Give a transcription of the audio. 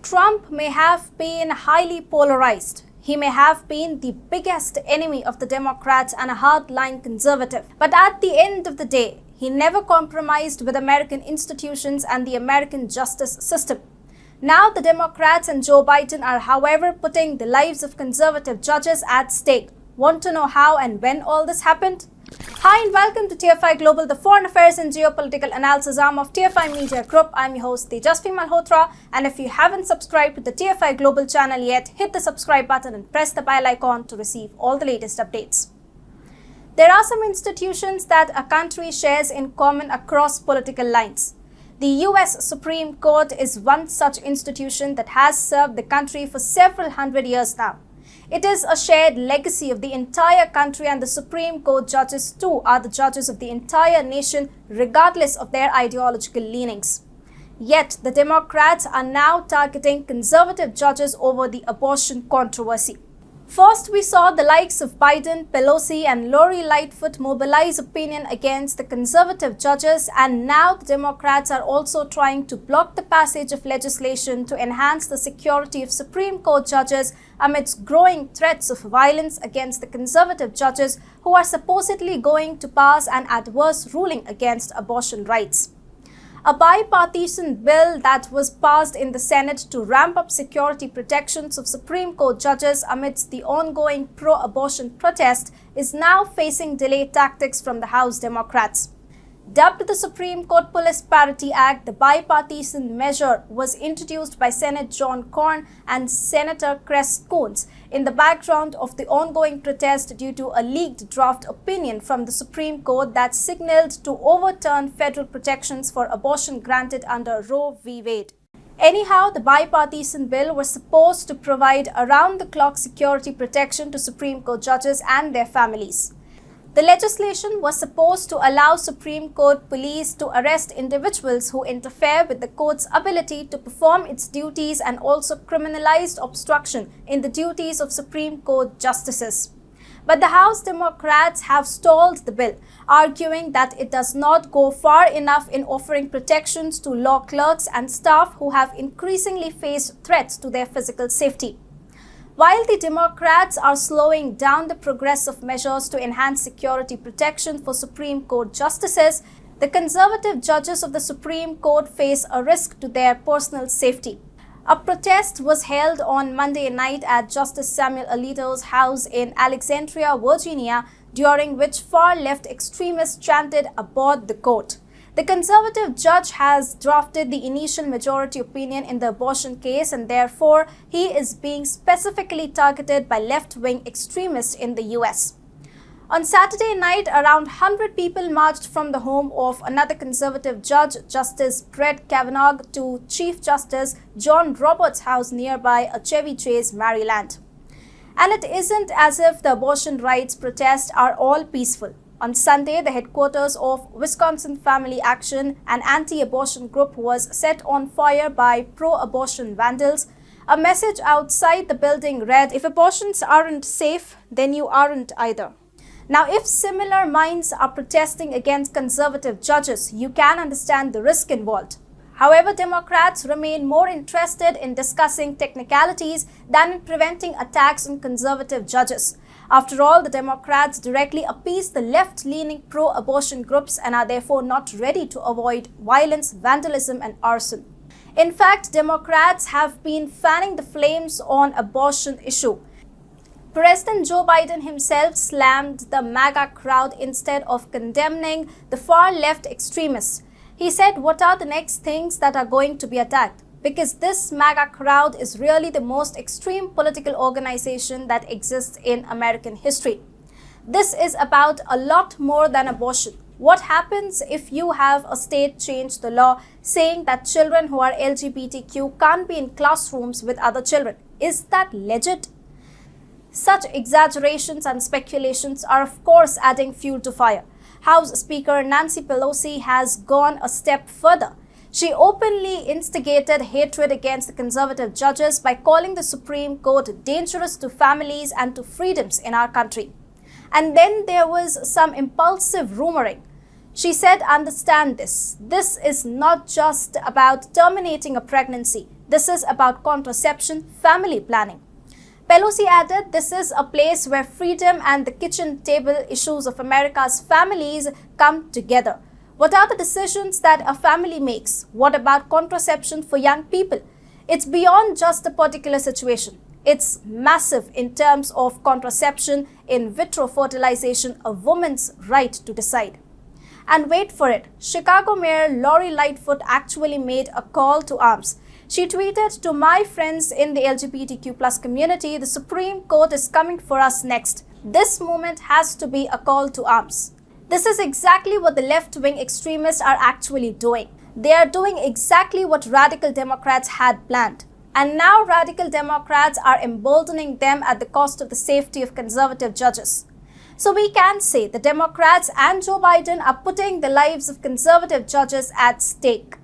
Trump may have been highly polarized. He may have been the biggest enemy of the Democrats and a hardline conservative. But at the end of the day, he never compromised with American institutions and the American justice system. Now the Democrats and Joe Biden are, however, putting the lives of conservative judges at stake. Want to know how and when all this happened? Hi and welcome to TFI Global, the foreign affairs and geopolitical analysis arm of TFI Media Group. I'm your host Tejasvi Malhotra, and if you haven't subscribed to the TFI Global channel yet, hit the subscribe button and press the bell icon to receive all the latest updates. There are some institutions that a country shares in common across political lines. The US Supreme Court is one such institution that has served the country for several hundred years now. It is a shared legacy of the entire country, and the Supreme Court judges too are the judges of the entire nation regardless of their ideological leanings. Yet the Democrats are now targeting conservative judges over the abortion controversy. First, we saw the likes of Biden, Pelosi and Lori Lightfoot mobilize opinion against the conservative judges, and now the Democrats are also trying to block the passage of legislation to enhance the security of Supreme Court judges amidst growing threats of violence against the conservative judges who are supposedly going to pass an adverse ruling against abortion rights. A bipartisan bill that was passed in the Senate to ramp up security protections of Supreme Court judges amidst the ongoing pro-abortion protest is now facing delay tactics from the House Democrats. Dubbed the Supreme Court Police Parity Act, the bipartisan measure was introduced by Senator John Cornyn and Senator Chris Coons in the background of the ongoing protest due to a leaked draft opinion from the Supreme Court that signaled to overturn federal protections for abortion granted under Roe v. Wade. Anyhow, the bipartisan bill was supposed to provide around-the-clock security protection to Supreme Court judges and their families. The legislation was supposed to allow Supreme Court police to arrest individuals who interfere with the court's ability to perform its duties, and also criminalized obstruction in the duties of Supreme Court justices. But the House Democrats have stalled the bill, arguing that it does not go far enough in offering protections to law clerks and staff who have increasingly faced threats to their physical safety. While the Democrats are slowing down the progress of measures to enhance security protection for Supreme Court justices, the conservative judges of the Supreme Court face a risk to their personal safety. A protest was held on Monday night at Justice Samuel Alito's house in Alexandria, Virginia, during which far-left extremists chanted "Abort the court." The conservative judge has drafted the initial majority opinion in the abortion case, and therefore he is being specifically targeted by left-wing extremists in the US. On Saturday night, around 100 people marched from the home of another conservative judge, Justice Brett Kavanaugh, to Chief Justice John Roberts' house nearby Chevy Chase, Maryland. And it isn't as if the abortion rights protests are all peaceful. On Sunday, the headquarters of Wisconsin Family Action, an anti-abortion group, was set on fire by pro-abortion vandals. A message outside the building read, "If abortions aren't safe, then you aren't either." Now, if similar minds are protesting against conservative judges, you can understand the risk involved. However, Democrats remain more interested in discussing technicalities than in preventing attacks on conservative judges. After all, the Democrats directly appease the left-leaning pro-abortion groups and are therefore not ready to avoid violence, vandalism, and arson. In fact, Democrats have been fanning the flames on abortion issue. President Joe Biden himself slammed the MAGA crowd instead of condemning the far-left extremists. He said, "What are the next things that are going to be attacked? Because this MAGA crowd is really the most extreme political organization that exists in American history. This is about a lot more than abortion. What happens if you have a state change the law saying that children who are LGBTQ can't be in classrooms with other children? Is that legit?" Such exaggerations and speculations are of course adding fuel to fire. House Speaker Nancy Pelosi has gone a step further. She openly instigated hatred against the conservative judges by calling the Supreme Court dangerous to families and to freedoms in our country. And then there was some impulsive rumoring. She said, "Understand this. This is not just about terminating a pregnancy. This is about contraception, family planning. Pelosi added, this is a place where freedom and the kitchen table issues of America's families come together. What are the decisions that a family makes? What about contraception for young people? It's beyond just a particular situation. It's massive in terms of contraception, in vitro fertilization, a woman's right to decide. And wait for it, Chicago Mayor Lori Lightfoot actually made a call to arms. She tweeted, to my friends in the LGBTQ+ community, the Supreme Court is coming for us next. This movement has to be a call to arms. This is exactly what the left-wing extremists are actually doing. They are doing exactly what radical Democrats had planned. And now radical Democrats are emboldening them at the cost of the safety of conservative judges. So we can say the Democrats and Joe Biden are putting the lives of conservative judges at stake.